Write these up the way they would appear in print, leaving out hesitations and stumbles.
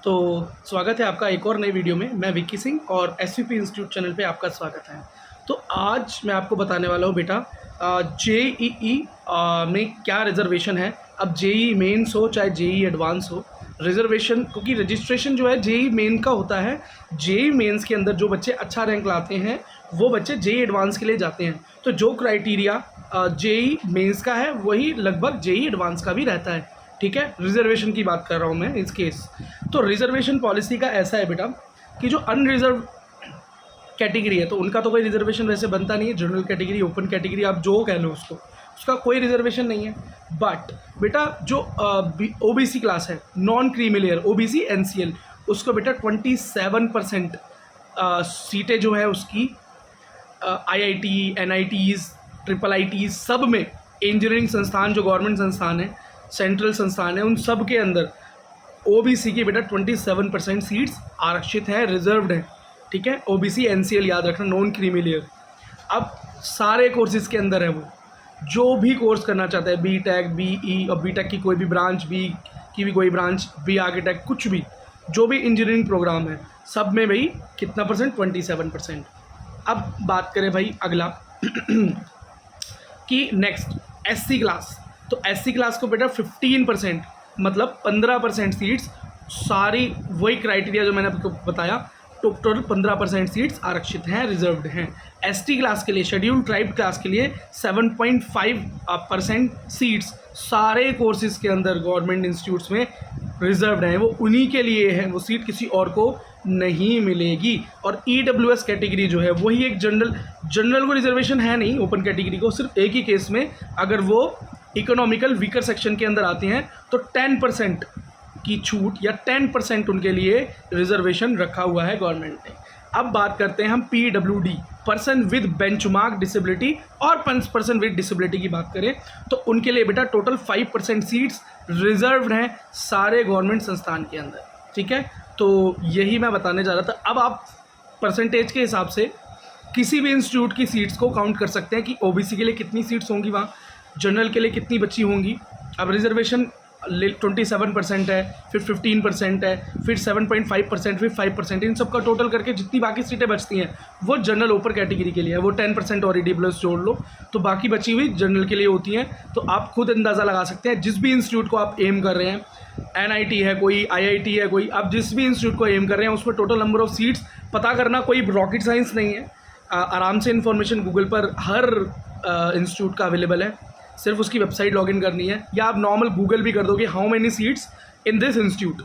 तो स्वागत है आपका एक और नई वीडियो में। मैं विक्की सिंह और एसवीपी इंस्टीट्यूट चैनल पे आपका स्वागत है। तो आज मैं आपको बताने वाला हूँ बेटा जेईई में क्या रिजर्वेशन है। अब जेईई मेंस हो चाहे जेईई एडवांस हो, रिजर्वेशन क्योंकि रजिस्ट्रेशन जो है जेईई मेन का होता है। जेईई मेंस के अंदर जो बच्चे अच्छा रैंक लाते हैं वो बच्चे जेईई एडवांस के लिए जाते हैं। तो जो क्राइटेरिया जेईई मेंस का है वही लगभग जेईई एडवांस का भी रहता है। ठीक है, रिजर्वेशन की बात कर रहा हूँ मैं इस केस। तो रिजर्वेशन पॉलिसी का ऐसा है बेटा कि जो अनरिजर्व कैटेगरी है तो उनका तो कोई रिजर्वेशन वैसे बनता नहीं है। जनरल कैटेगरी, ओपन कैटेगरी, आप जो कह लो उसको, उसका कोई रिजर्वेशन नहीं है। बट बेटा जो ओबीसी क्लास है, non creamy layer, OBC NCL, उसको बेटा 27% सीटें जो है उसकी आईआईटी, एनआईटीज़, ट्रिपल आईटीज़ सब में, इंजीनियरिंग संस्थान जो गवर्नमेंट संस्थान है, सेंट्रल संस्थान है, उन सब के अंदर ओबीसी की बेटा 27% सीट्स आरक्षित हैं, रिजर्व्ड हैं। ठीक है, ओबीसी एनसीएल याद रखना, नॉन क्रीमी लेयर। अब सारे कोर्सेज के अंदर है वो, जो भी कोर्स करना चाहता है, बीटेक, बीई और बीटेक की कोई भी ब्रांच, बी की भी कोई ब्रांच, बी आर्किटेक्ट, कुछ भी जो भी इंजीनियरिंग प्रोग्राम है सब में भाई कितना परसेंट, 27%। अब बात करें भाई अगला कि नेक्स्ट एससी क्लास। तो एससी क्लास को बेटा 15% मतलब 15% सीट्स, सारी वही क्राइटेरिया जो मैंने आपको बताया, टोटल 15% सीट्स आरक्षित हैं, रिजर्व्ड हैं। एसटी क्लास के लिए, शेड्यूल्ड ट्राइब क्लास के लिए 7.5% सीट्स सारे कोर्सेज के अंदर गवर्नमेंट इंस्टीट्यूट्स में रिजर्व्ड हैं। वो उन्हीं के लिए है, वो सीट किसी और को नहीं मिलेगी। और ईडब्ल्यूएस कैटेगरी जो है वही एक जनरल को रिजर्वेशन है नहीं, ओपन कैटेगरी को सिर्फ एक ही केस में, अगर वो इकोनॉमिकल वीकर सेक्शन के अंदर आते हैं तो 10% की छूट या 10% उनके लिए रिजर्वेशन रखा हुआ है गवर्नमेंट ने। अब बात करते हैं हम PWD, person with benchmark disability, और पर्सन विद डिसेबिलिटी की बात करें तो उनके लिए बेटा टोटल 5% सीट्स रिजर्व्ड हैं सारे गवर्नमेंट संस्थान के अंदर। ठीक है, तो यही मैं बताने जा रहा था। अब आप परसेंटेज के हिसाब से किसी भी इंस्टीट्यूट की सीट्स को काउंट कर सकते हैं कि ओबीसी के लिए कितनी सीट्स होंगी वहाँ, जनरल के लिए कितनी बची होंगी। अब रिजर्वेशन 27% है, फिर 15% है, फिर 7.5%, फिर 5%, इन सब का टोटल करके जितनी बाकी सीटें बचती हैं वो जनरल ओपर कैटेगरी के लिए है। वो 10% और ईडब्ल्यूएस जोड़ लो तो बाकी बची हुई जनरल के लिए होती हैं। तो आप खुद अंदाज़ा लगा सकते हैं, जिस भी इंस्टीट्यूट को आप एम कर रहे हैं, एनआईटी है कोई, आईआईटी है कोई, आप जिस भी इंस्टीट्यूट को एम कर रहे हैं उसमें टोटल नंबर ऑफ सीट्स पता करना कोई रॉकेट साइंस नहीं है। आराम से इन्फॉर्मेशन गूगल पर हर इंस्टीट्यूट का अवेलेबल है, सिर्फ उसकी वेबसाइट लॉगिन करनी है, या आप नॉर्मल गूगल भी कर दोगे how many seats in this institute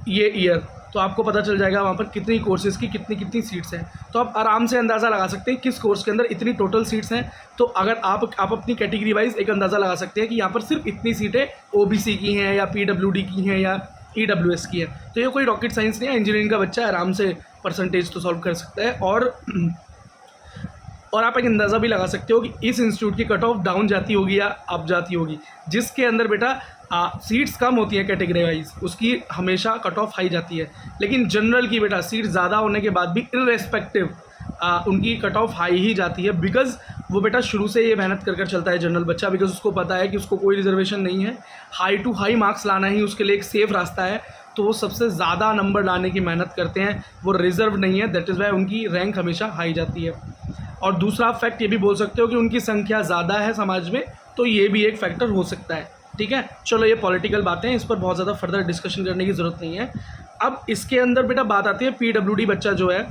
ये ईयर, तो आपको पता चल जाएगा वहाँ पर कितनी कोर्सेज़ की कितनी सीट्स हैं। तो आप आराम से अंदाज़ा लगा सकते हैं किस कोर्स के अंदर इतनी टोटल सीट्स हैं। तो अगर आप अपनी कैटेगरी वाइज एक अंदाज़ा लगा सकते हैं कि यहाँ पर सिर्फ इतनी सीटें ओबीसी की हैं या पीडब्ल्यूडी की हैं या ईडब्ल्यूएस की हैं। तो ये कोई रॉकेट साइंस नहीं है, इंजीनियरिंग का बच्चा आराम से परसेंटेज तो सॉल्व कर सकता है। और आप एक अंदाज़ा भी लगा सकते हो कि इस इंस्टीट्यूट की कट ऑफ डाउन जाती होगी या अप जाती होगी। जिसके अंदर बेटा सीट्स कम होती हैं कैटेगरी वाइज, उसकी हमेशा कट ऑफ हाई जाती है। लेकिन जनरल की बेटा सीट ज़्यादा होने के बाद भी इररेस्पेक्टिव उनकी कट ऑफ हाई ही जाती है, बिकॉज़ वो बेटा शुरू से ये मेहनत कर चलता है जनरल बच्चा, बिकॉज उसको पता है कि उसको कोई रिजर्वेशन नहीं है, हाई टू हाई मार्क्स लाना ही उसके लिए एक सेफ रास्ता है। तो वो सबसे ज़्यादा नंबर लाने की मेहनत करते हैं, वो रिजर्व नहीं है, दैट इज़ वाई उनकी रैंक हमेशा हाई जाती है। और दूसरा फैक्ट ये भी बोल सकते हो कि उनकी संख्या ज़्यादा है समाज में, तो ये भी एक फैक्टर हो सकता है। ठीक है, चलो ये पॉलिटिकल बातें हैं, इस पर बहुत ज़्यादा फर्दर डिस्कशन करने की ज़रूरत नहीं है। अब इसके अंदर बेटा बात आती है पीडब्ल्यूडी बच्चा जो है,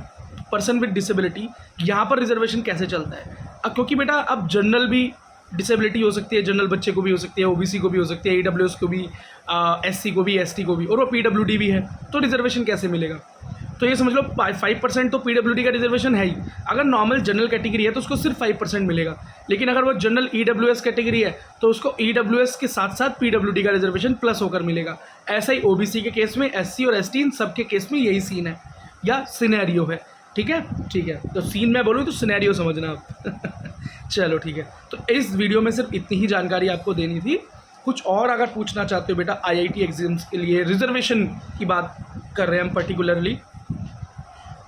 पर्सन विद डिसेबिलिटी, यहाँ पर रिजर्वेशन कैसे चलता है। क्योंकि बेटा अब जनरल भी डिसेबिलिटी हो सकती है, जनरल बच्चे को भी हो सकती है, ओबीसी को भी हो सकती है, ईडब्ल्यूएस को भी, एससी को भी, एसटी को भी, और वो पीडब्ल्यूडी भी है। तो रिजर्वेशन कैसे मिलेगा, तो ये समझ लो 5% तो पीडब्ल्यूडी का रिजर्वेशन है ही। अगर नॉर्मल जनरल कैटेगरी है तो उसको सिर्फ 5% मिलेगा, लेकिन अगर वो जनरल ईडब्ल्यूएस कैटेगरी है तो उसको ईडब्ल्यूएस के साथ साथ पीडब्ल्यूडी का रिजर्वेशन प्लस होकर मिलेगा। ऐसा ही ओबीसी के केस में, एससी और एसटी, इन सब के केस में यही सीन है या सिनेरियो है। ठीक है, तो सीन मैं बोलूँ तो सिनेरियो समझना आप चलो ठीक है, तो इस वीडियो में सिर्फ इतनी ही जानकारी आपको देनी थी। कुछ और अगर पूछना चाहते हो बेटा आईआईटी एग्जाम्स के लिए रिजर्वेशन की बात कर रहे हैं हम पर्टिकुलरली,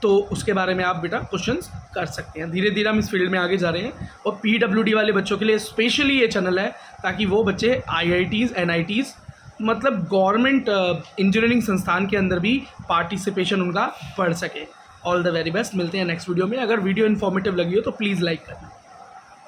तो उसके बारे में आप बेटा क्वेश्चंस कर सकते हैं। धीरे धीरे हम इस फील्ड में आगे जा रहे हैं, और पीडब्ल्यूडी वाले बच्चों के लिए स्पेशली ये चैनल है ताकि वो बच्चे आईआईटीज़, एनआईटीज़ मतलब गवर्नमेंट इंजीनियरिंग संस्थान के अंदर भी पार्टिसिपेशन उनका बढ़ सके। ऑल द वेरी बेस्ट, मिलते हैं नेक्स्ट वीडियो में। अगर वीडियो इन्फॉर्मेटिव लगी हो तो प्लीज़ लाइक करना।